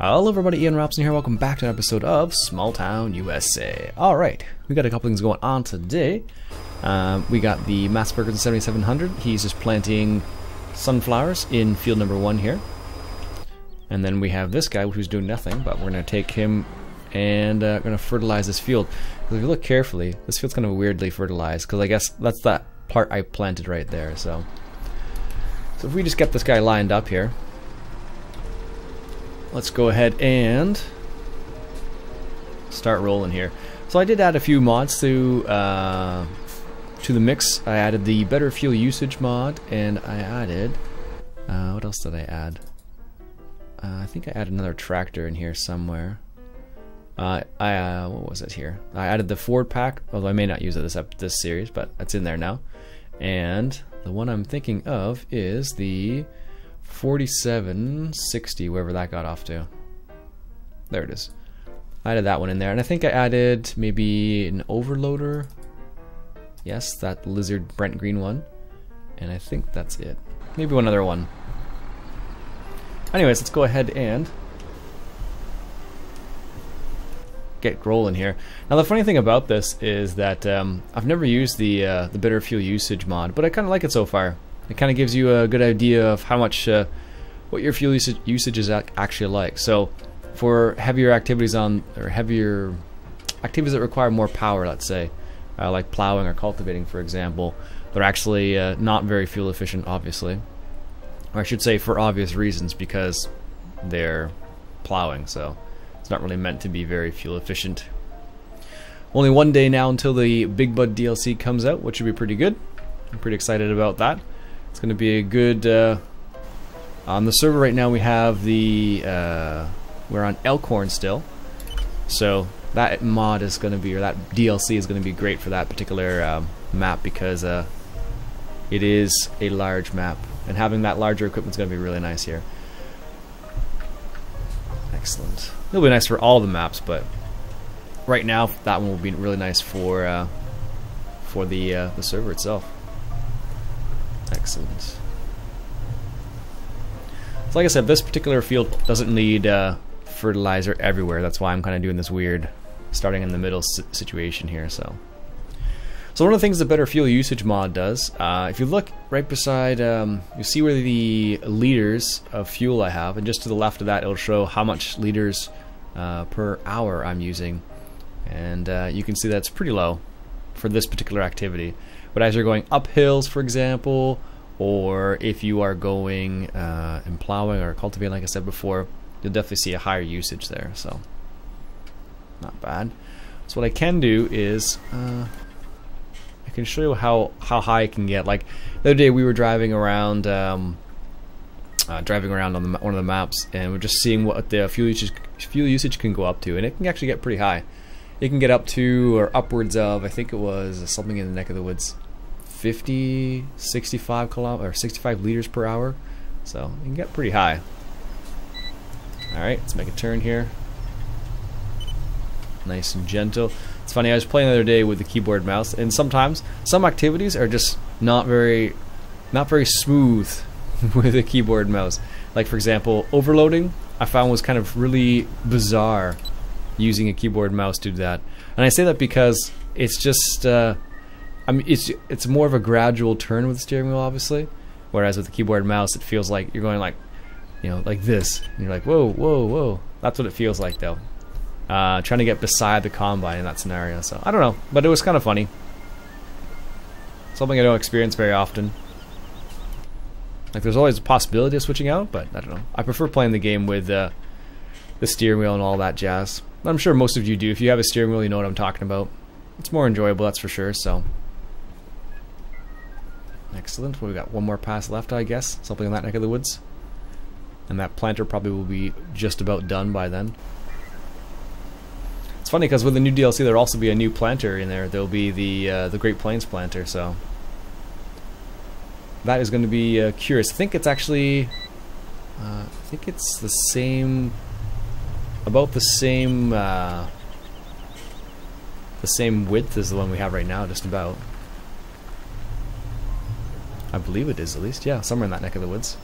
Hello everybody, Iain Robson here. Welcome back to an episode of Small Town USA. Alright, we got a couple things going on today. We got the Motherboard 7700. He's just planting sunflowers in field number 1 here. And then we have this guy who's doing nothing, but we're going to take him and going to fertilize this field. If you look carefully, this field's kind of weirdly fertilized, because I guess that's that part I planted right there. So if we just get this guy lined up here, let's go ahead and start rolling here. So I did add a few mods to the mix. I added the better fuel usage mod, and I added what else did I add? I think I added another tractor in here somewhere. What was it here? I added the Ford pack, although I may not use it this series, but it's in there now. And the one I'm thinking of is the 4760, wherever that got off to. There it is. I added that one in there, and I think I added maybe an overloader. Yes, that lizard Brent green one, and I think that's it. Maybe one other one. Anyways, let's go ahead and get rolling here. Now the funny thing about this is that I've never used the better fuel usage mod, but I kind of like it so far. It kind of gives you a good idea of how much, what your fuel usage is actually like. So, for heavier activities heavier activities that require more power, let's say, like plowing or cultivating, for example, they're actually not very fuel efficient, obviously. Or I should say, for obvious reasons, because they're plowing. So, it's not really meant to be very fuel efficient. Only one day now until the Big Bud DLC comes out, which should be pretty good. I'm pretty excited about that. It's going to be a good, on the server right now we have the, we're on Elkhorn still, so that mod is going to be, or that DLC is going to be great for that particular map, because it is a large map, and having that larger equipment is going to be really nice here. Excellent. It'll be nice for all the maps, but right now that one will be really nice for the server itself. Excellent. So like I said, this particular field doesn't need fertilizer everywhere. That's why I'm kind of doing this weird starting in the middle situation here. So one of the things the better fuel usage mod does, if you look right beside, you see where the liters of fuel I have, and just to the left of that it'll show how much liters per hour I'm using, and you can see that's pretty low for this particular activity. But as you're going up hills, for example, or if you are going and plowing or cultivating, like I said before, you'll definitely see a higher usage there. So, not bad. So what I can do is I can show you how high it can get. Like the other day, we were driving around on one of the maps, and we're just seeing what the fuel usage can go up to, and it can actually get pretty high. It can get up to, or upwards of, I think it was something in the neck of the woods, 65 liters per hour. So you can get pretty high. Alright, let's make a turn here. Nice and gentle. It's funny, I was playing the other day with the keyboard mouse, and sometimes some activities are just not very smooth with a keyboard mouse. Like for example, overloading I found was kind of really bizarre using a keyboard mouse to do that. And I say that because it's just I mean, it's more of a gradual turn with the steering wheel, obviously, whereas with the keyboard mouse it feels like you're going like, you know, like this, and you're like, whoa, whoa, whoa. That's what it feels like though, trying to get beside the combine in that scenario. So I don't know, but it was kind of funny, something I don't experience very often. Like there's always a possibility of switching out, but I don't know, I prefer playing the game with the steering wheel and all that jazz. I'm sure most of you do. If you have a steering wheel, you know what I'm talking about. It's more enjoyable, that's for sure. So excellent. Well, we got one more pass left, I guess, something in that neck of the woods, and that planter probably will be just about done by then. It's funny because with the new DLC there'll also be a new planter in there. There'll be the Great Plains planter, so that is going to be curious. I think it's actually I think it's the same, about the same width as the one we have right now, just about. I believe it is, at least. Yeah, somewhere in that neck of the woods.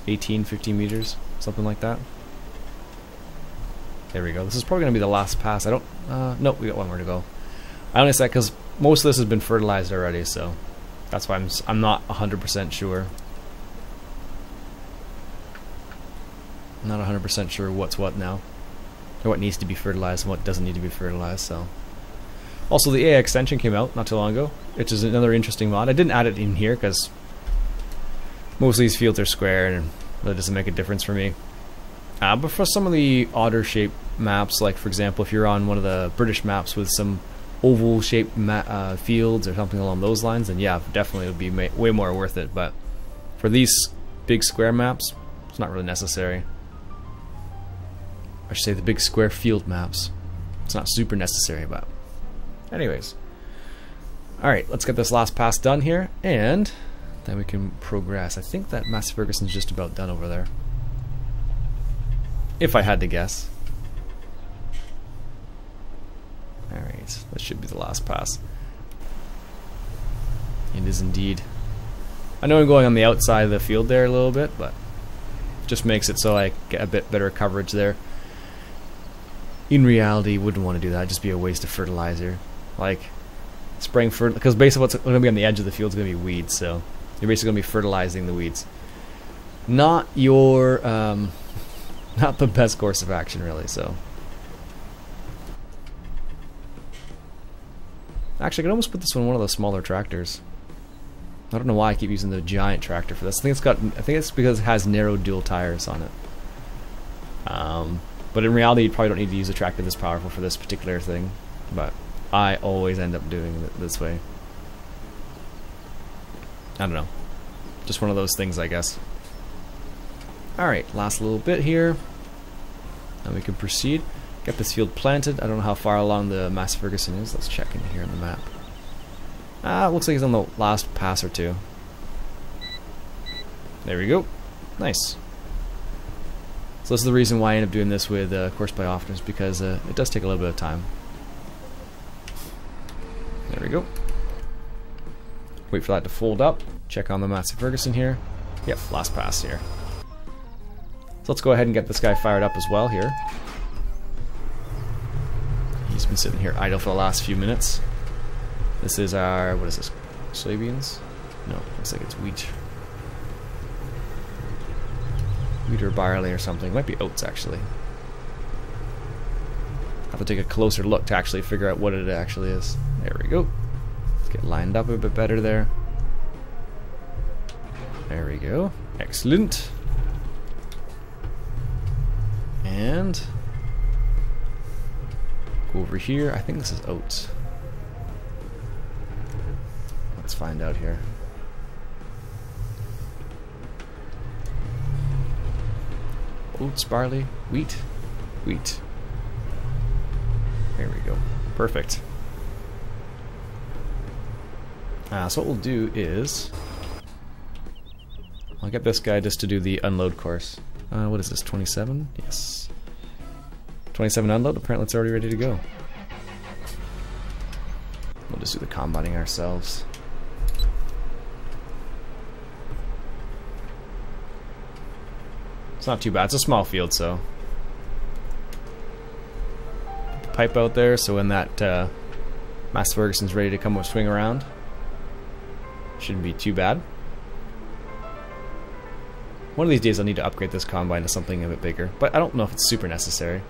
18, 15 meters, something like that. There we go. This is probably going to be the last pass. I don't... nope, we got one more to go. I only said because most of this has been fertilized already, so that's why I'm not 100% sure. I'm not 100% sure what's what now. Or what needs to be fertilized and what doesn't need to be fertilized, so... Also, the AI extension came out not too long ago, which is another interesting mod. I didn't add it in here because most of these fields are square and it really doesn't make a difference for me. But for some of the odder shaped maps, like for example if you're on one of the British maps with some oval shaped fields or something along those lines, then yeah, definitely it would be way more worth it. But for these big square maps, it's not really necessary. I should say the big square field maps. It's not super necessary, but anyways. Alright, let's get this last pass done here, and then we can progress. I think that Massey Ferguson's just about done over there. If I had to guess. Alright, that should be the last pass. It is indeed. I know I'm going on the outside of the field there a little bit, but it just makes it so I get a bit better coverage there. In reality, wouldn't want to do that. It'd just be a waste of fertilizer. Like, spraying because basically what's going to be on the edge of the field is going to be weeds, so you're basically going to be fertilizing the weeds. Not your, not the best course of action, really, so. Actually, I could almost put this on one of the smaller tractors. I don't know why I keep using the giant tractor for this. I think it's because it has narrow dual tires on it. But in reality, you probably don't need to use a tractor this powerful for this particular thing. But I always end up doing it this way. I don't know. Just one of those things, I guess. Alright, last little bit here. And we can proceed. Get this field planted. I don't know how far along the Massey Ferguson is. Let's check in here on the map. It looks like he's on the last pass or two. There we go. Nice. So this is the reason why I end up doing this with course by often, is because it does take a little bit of time. There we go. Wait for that to fold up. Check on the Massey Ferguson here. Yep, last pass here. So let's go ahead and get this guy fired up as well here. He's been sitting here idle for the last few minutes. This is our, what is this? Soybeans? No, looks like it's wheat. Wheat or barley or something. It might be oats, actually. I'll have to take a closer look to actually figure out what it actually is. There we go. Let's get lined up a bit better there. There we go. Excellent. And go over here. I think this is oats. Let's find out here. Oats, barley, wheat, wheat. There we go. Perfect. So what we'll do is I'll get this guy just to do the unload course. What is this, 27? Yes. 27 unload, apparently it's already ready to go. We'll just do the combining ourselves. It's not too bad, it's a small field, so. Put the pipe out there so when that Massey Ferguson's ready to come swing around, shouldn't be too bad. One of these days I'll need to upgrade this combine to something a bit bigger, but I don't know if it's super necessary.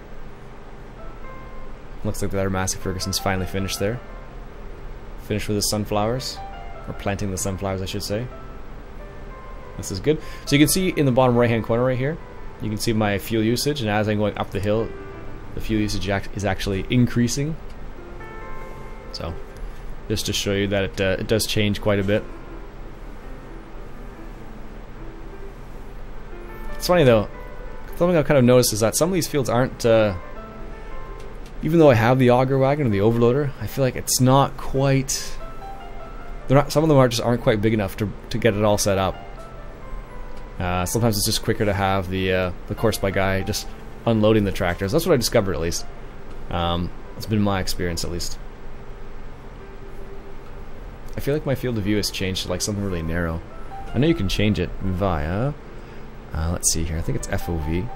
Looks like the other Massey Ferguson's finally finished there. Finished with the sunflowers, or planting the sunflowers I should say. This is good. So you can see in the bottom right hand corner right here, you can see my fuel usage, and as I'm going up the hill, the fuel usage is actually increasing. So, just to show you that it does change quite a bit. It's funny though, something I've kind of noticed is that some of these fields aren't, even though I have the auger wagon or the overloader, I feel like it's not quite, some of them just aren't quite big enough to get it all set up. Sometimes it's just quicker to have the course by guy just unloading the tractors. That's what I discovered, at least. It's been my experience, at least. I feel like my field of view has changed to like something really narrow. I know you can change it via, let's see here, I think it's FOV,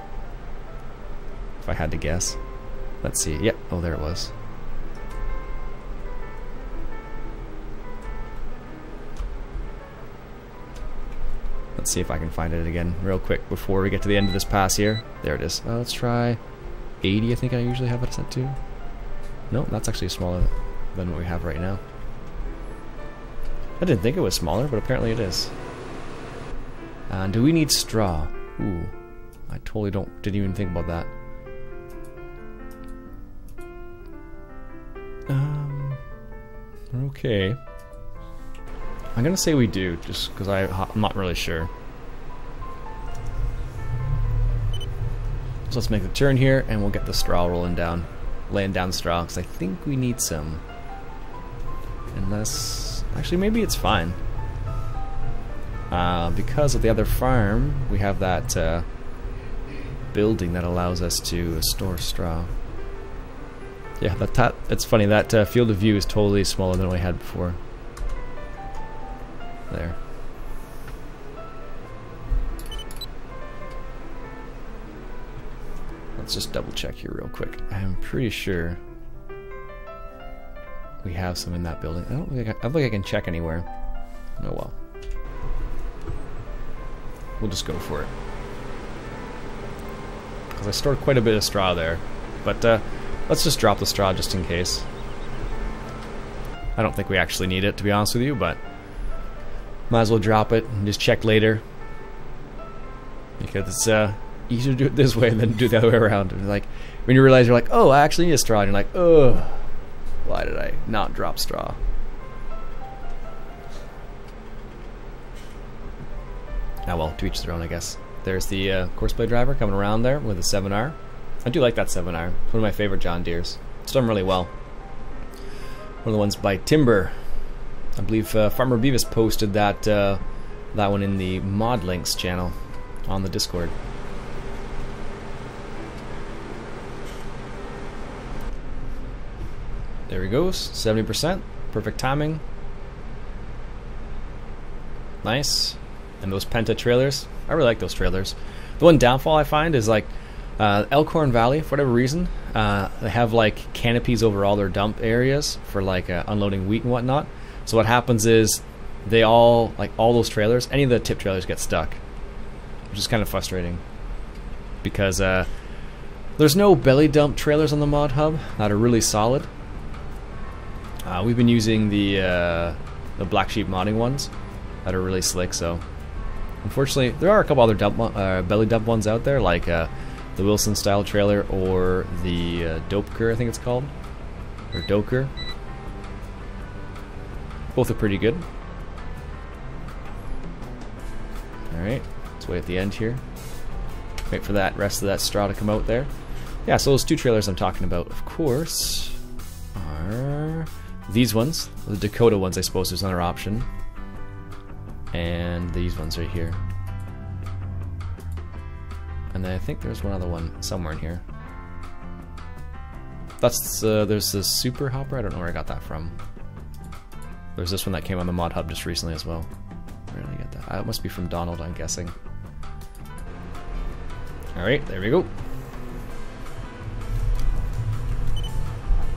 if I had to guess. Let's see. Yep. Oh, there it was. Let's see if I can find it again real quick before we get to the end of this pass here. There it is. Let's try 80, I think I usually have it set to. No, that's actually smaller than what we have right now. I didn't think it was smaller, but apparently it is. Do we need straw? Ooh, I totally didn't even think about that. Okay. I'm gonna say we do, just because I'm not really sure. So let's make the turn here, and we'll get the straw laying down the straw, because I think we need some. Unless, actually, maybe it's fine. Because of the other farm, we have that building that allows us to store straw. Yeah, it's funny, that field of view is totally smaller than we had before. There. Let's just double check here real quick. I'm pretty sure we have some in that building. I don't think I can check anywhere. Oh well. We'll just go for it. Because I stored quite a bit of straw there. But let's just drop the straw just in case. I don't think we actually need it, to be honest with you, but might as well drop it and just check later. Because it's easier to do it this way than do it the other way around. And like, when you realize you're like, oh, I actually need a straw, and you're like, ugh, why did I not drop straw? Ah well, to each their own, I guess. There's the Courseplay driver coming around there with a 7R. I do like that 7R. It's one of my favorite John Deeres. It's done really well. One of the ones by Timber. I believe Farmer Beavis posted that that one in the Mod Links channel on the Discord. There he goes, 70%, perfect timing. Nice. And those Penta trailers, I really like those trailers. The one downfall I find is like Elkhorn Valley, for whatever reason, they have like canopies over all their dump areas for like unloading wheat and whatnot. So what happens is they all, like all those trailers, any of the tip trailers get stuck, which is kind of frustrating because there's no belly dump trailers on the mod hub that are really solid. We've been using the Black Sheep modding ones that are really slick, so unfortunately there are a couple other belly dump ones out there, like the Wilson style trailer or the Dopeker, I think it's called, or Doker. Both are pretty good. Alright, let's wait at the end here. Wait for that rest of that straw to come out there. Yeah, so those two trailers I'm talking about, of course, are these ones. The Dakota ones, I suppose, there's another option. And these ones right here. And then I think there's one other one somewhere in here. That's there's the Super Hopper. I don't know where I got that from. There's this one that came on the mod hub just recently as well. Where did I get that? It must be from Donald, I'm guessing. Alright, there we go.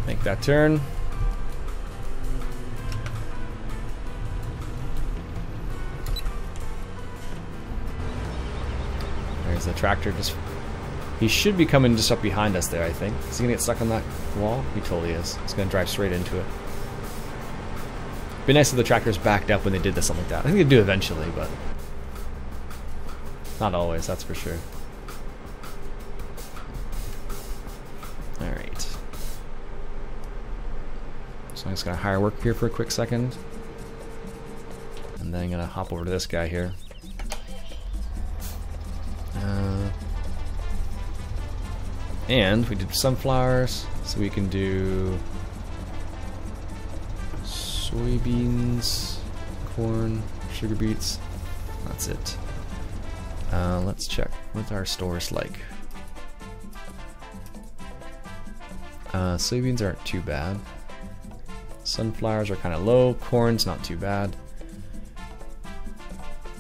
Make that turn. There's the tractor just... He should be coming just up behind us there, I think. Is he gonna get stuck on that wall? He totally is. He's gonna drive straight into it. Be nice if the tractors backed up when they did this, something like that. I think they'd do eventually, but not always, that's for sure. Alright. So I'm just gonna hire work here for a quick second. And then I'm gonna hop over to this guy here. And we did sunflowers, so we can do soybeans, corn, sugar beets. That's it. Let's check what our stores like. Soybeans aren't too bad. Sunflowers are kind of low. Corn's not too bad.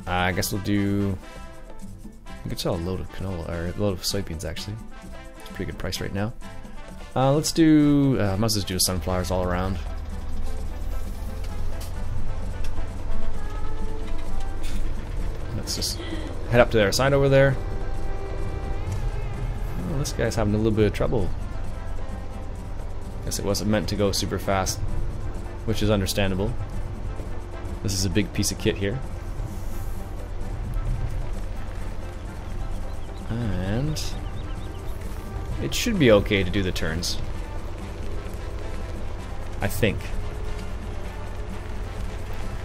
I guess we'll do... We could sell a load of canola, or a load of soybeans actually. It's a pretty good price right now. Let's do, must just do sunflowers all around. Let's just head up to their side over there. Oh, this guy's having a little bit of trouble. Guess it wasn't meant to go super fast, which is understandable. This is a big piece of kit here. And it should be okay to do the turns, I think.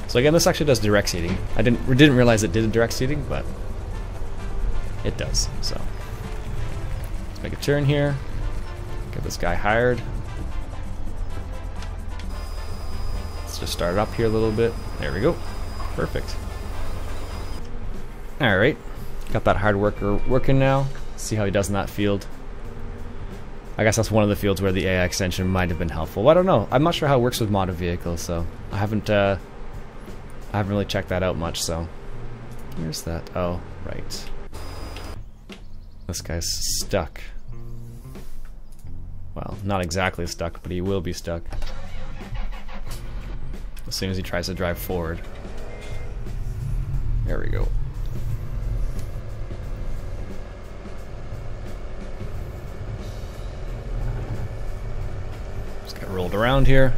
So again, this actually does direct seating. I didn't realize it did direct seating, but it does. So let's make a turn here. Get this guy hired. Let's just start it up here a little bit. There we go. Perfect. All right, got that hard worker working now. See how he does in that field. I guess that's one of the fields where the AI extension might have been helpful. Well, I don't know. I'm not sure how it works with modded vehicles, so I haven't really checked that out much. So where's that? Oh, right. This guy's stuck. Well, not exactly stuck, but he will be stuck as soon as he tries to drive forward. There we go. Rolled around here.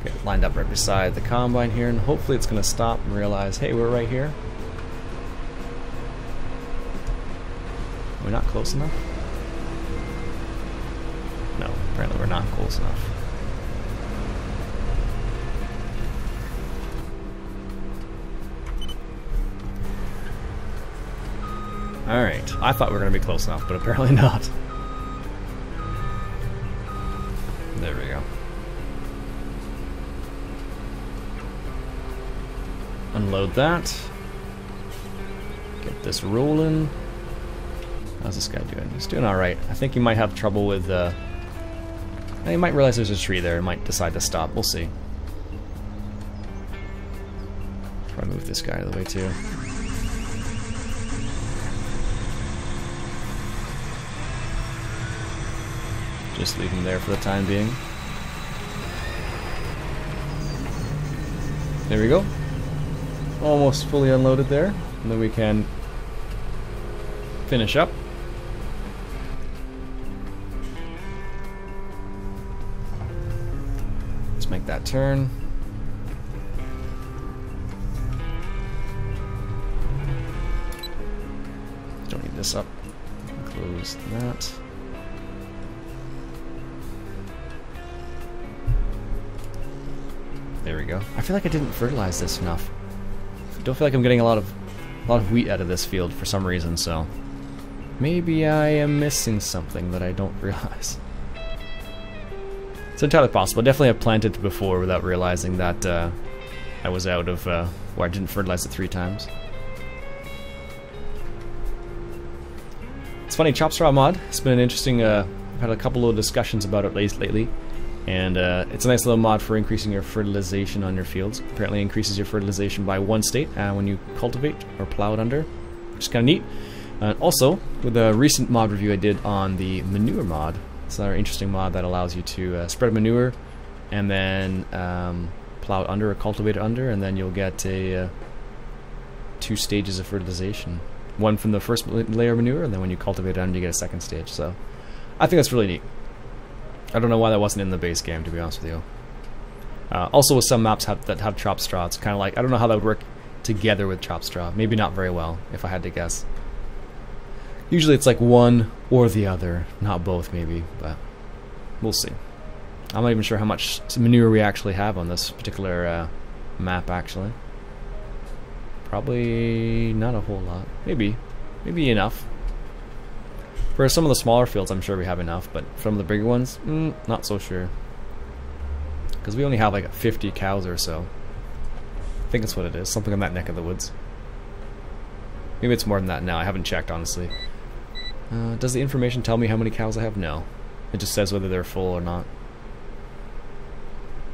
Get lined up right beside the combine here, and hopefully it's going to stop and realize, hey, we're right here. We're not close enough? No, apparently we're not close enough. Alright, I thought we were going to be close enough, but apparently not. There we go. Unload that. Get this rolling. How's this guy doing? He's doing alright. I think he might have trouble with, he might realize there's a tree there and might decide to stop. We'll see. Try to move this guy out of the way too. Just leave him there for the time being. There we go. Almost fully unloaded there. And then we can finish up. Let's make that turn. Don't need this up. Close that. There we go. I feel like I didn't fertilize this enough. I don't feel like I'm getting a lot of wheat out of this field for some reason, so maybe I am missing something that I don't realize. It's entirely possible. I definitely have planted before without realizing that I was out of where I didn't fertilize it 3 times. It's funny, chop straw mod. It's been an interesting. I've had a couple of discussions about it lately. And it's a nice little mod for increasing your fertilization on your fields. Apparently increases your fertilization by 1 state when you cultivate or plow it under, which is kind of neat. Also, with a recent mod review I did on the manure mod, it's another interesting mod that allows you to spread manure and then plow it under or cultivate it under, and then you'll get 2 stages of fertilization. One from the first layer of manure, and then when you cultivate it under, you get a 2nd stage. So I think that's really neat. I don't know why that wasn't in the base game, to be honest with you. Also with some maps that have chop straw, it's kind of like, I don't know how that would work together with chop straw. Maybe not very well, if I had to guess. Usually it's like one or the other, not both maybe, but we'll see. I'm not even sure how much manure we actually have on this particular map, actually. Probably not a whole lot. Maybe enough. For some of the smaller fields, I'm sure we have enough, but from the bigger ones, not so sure. Because we only have like 50 cows or so. I think that's what it is, something in that neck of the woods. Maybe it's more than that now, I haven't checked, honestly. Does the information tell me how many cows I have? No. It just says whether they're full or not.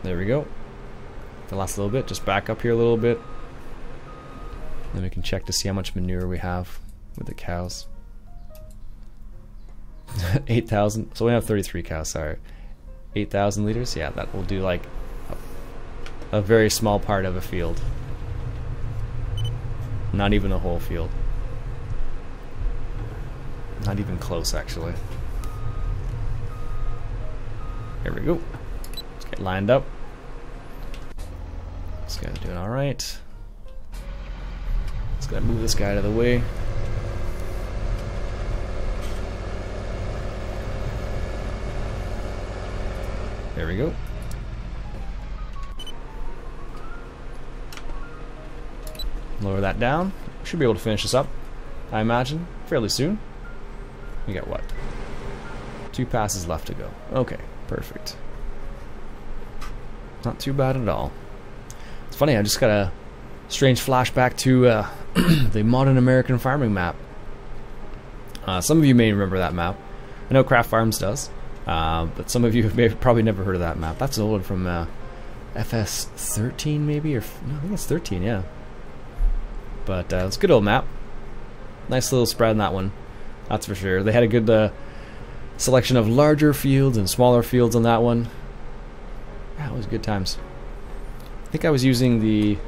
There we go. The last little bit, just back up here a little bit. Then we can check to see how much manure we have with the cows. 8,000. So we have 33 cows, sorry. 8,000 liters? Yeah, that will do like a very small part of a field. Not even a whole field. Not even close, actually. Here we go. Let's get lined up. This guy's doing alright. Just gotta move this guy out of the way. There we go. Lower that down. Should be able to finish this up, I imagine, fairly soon. We got what? 2 passes left to go. Okay, perfect. Not too bad at all. It's funny, I just got a strange flashback to the Modern American Farming map. Some of you may remember that map. I know Craft Farms does, but some of you have probably never heard of that map. That's an old one from FS13 maybe, or no, I think it's 13, yeah. But it's a good old map. Nice little spread on that one, that's for sure. They had a good selection of larger fields and smaller fields on that one. Yeah, it was good times. I think I was using the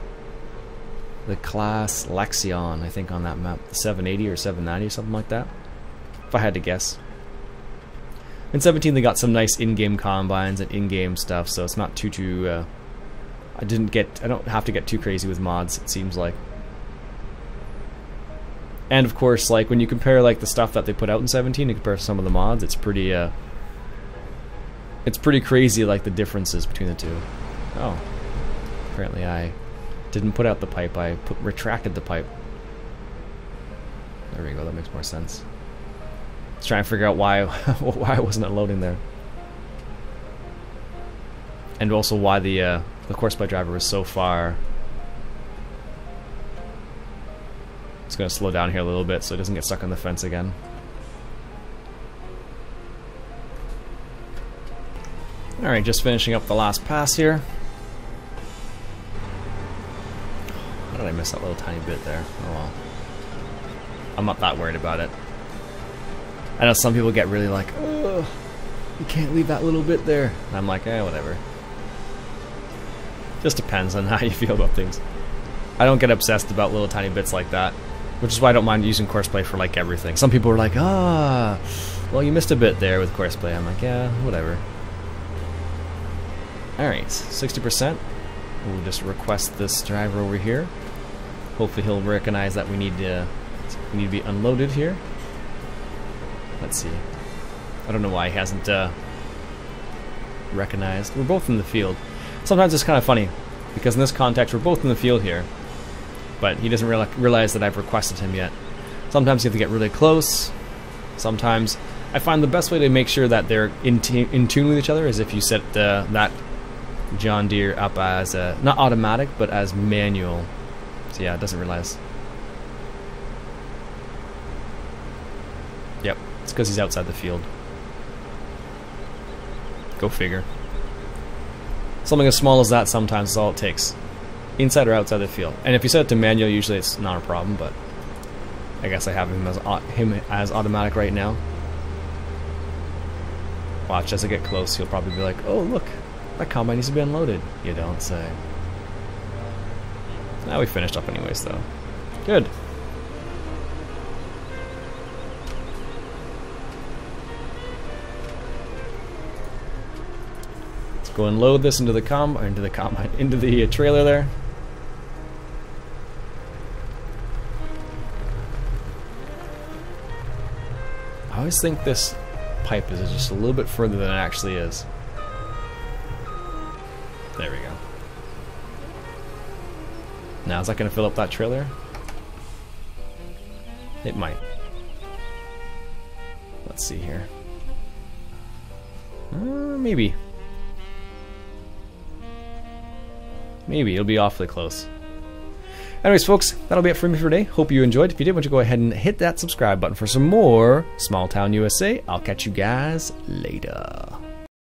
class Lexion, I think, on that map. The 780 or 790 or something like that, if I had to guess. In 17 they got some nice in-game combines and in-game stuff, so it's not too I don't have to get too crazy with mods, it seems like. And of course, like when you compare like the stuff that they put out in 17 and compare to some of the mods, it's pretty crazy, like the differences between the two. Oh, apparently I didn't put out the pipe, I retracted the pipe. There we go, that makes more sense. Let's try and figure out why wasn't it loading there, and also why the course play driver was so far. It's going to slow down here a little bit so it doesn't get stuck on the fence again. Alright, just finishing up the last pass here. How did I miss that little tiny bit there? Oh well. I'm not that worried about it. I know some people get really like, oh, you can't leave that little bit there. And I'm like, whatever. Just depends on how you feel about things. I don't get obsessed about little tiny bits like that, which is why I don't mind using courseplay for like everything. Some people are like, well, you missed a bit there with courseplay. I'm like, yeah, whatever. Alright, 60%. We'll just request this driver over here. Hopefully he'll recognize that we need to be unloaded here. Let's see. I don't know why he hasn't recognized. We're both in the field. Sometimes it's kind of funny, because in this context we're both in the field here, but he doesn't realize that I've requested him yet. Sometimes you have to get really close. Sometimes I find the best way to make sure that they're in tune with each other is if you set that John Deere up as not automatic, but as manual. So yeah, it doesn't realize. Yep, it's because he's outside the field. Go figure. Something as small as that sometimes is all it takes. Inside or outside the field. And if you set it to manual, usually it's not a problem, but I guess I have him as automatic right now. Watch, as I get close, he'll probably be like, oh look, that combine needs to be unloaded. You don't say. Now we finished up anyways though. Good. Let's go and load this into the trailer there. I always think this pipe is just a little bit further than it actually is. There we go. Now, is that going to fill up that trailer? It might. Let's see here. Maybe. Maybe. It'll be awfully close. Anyways, folks, that'll be it for me for today. Hope you enjoyed. If you did, why don't you go ahead and hit that subscribe button for some more Small Town USA. I'll catch you guys later.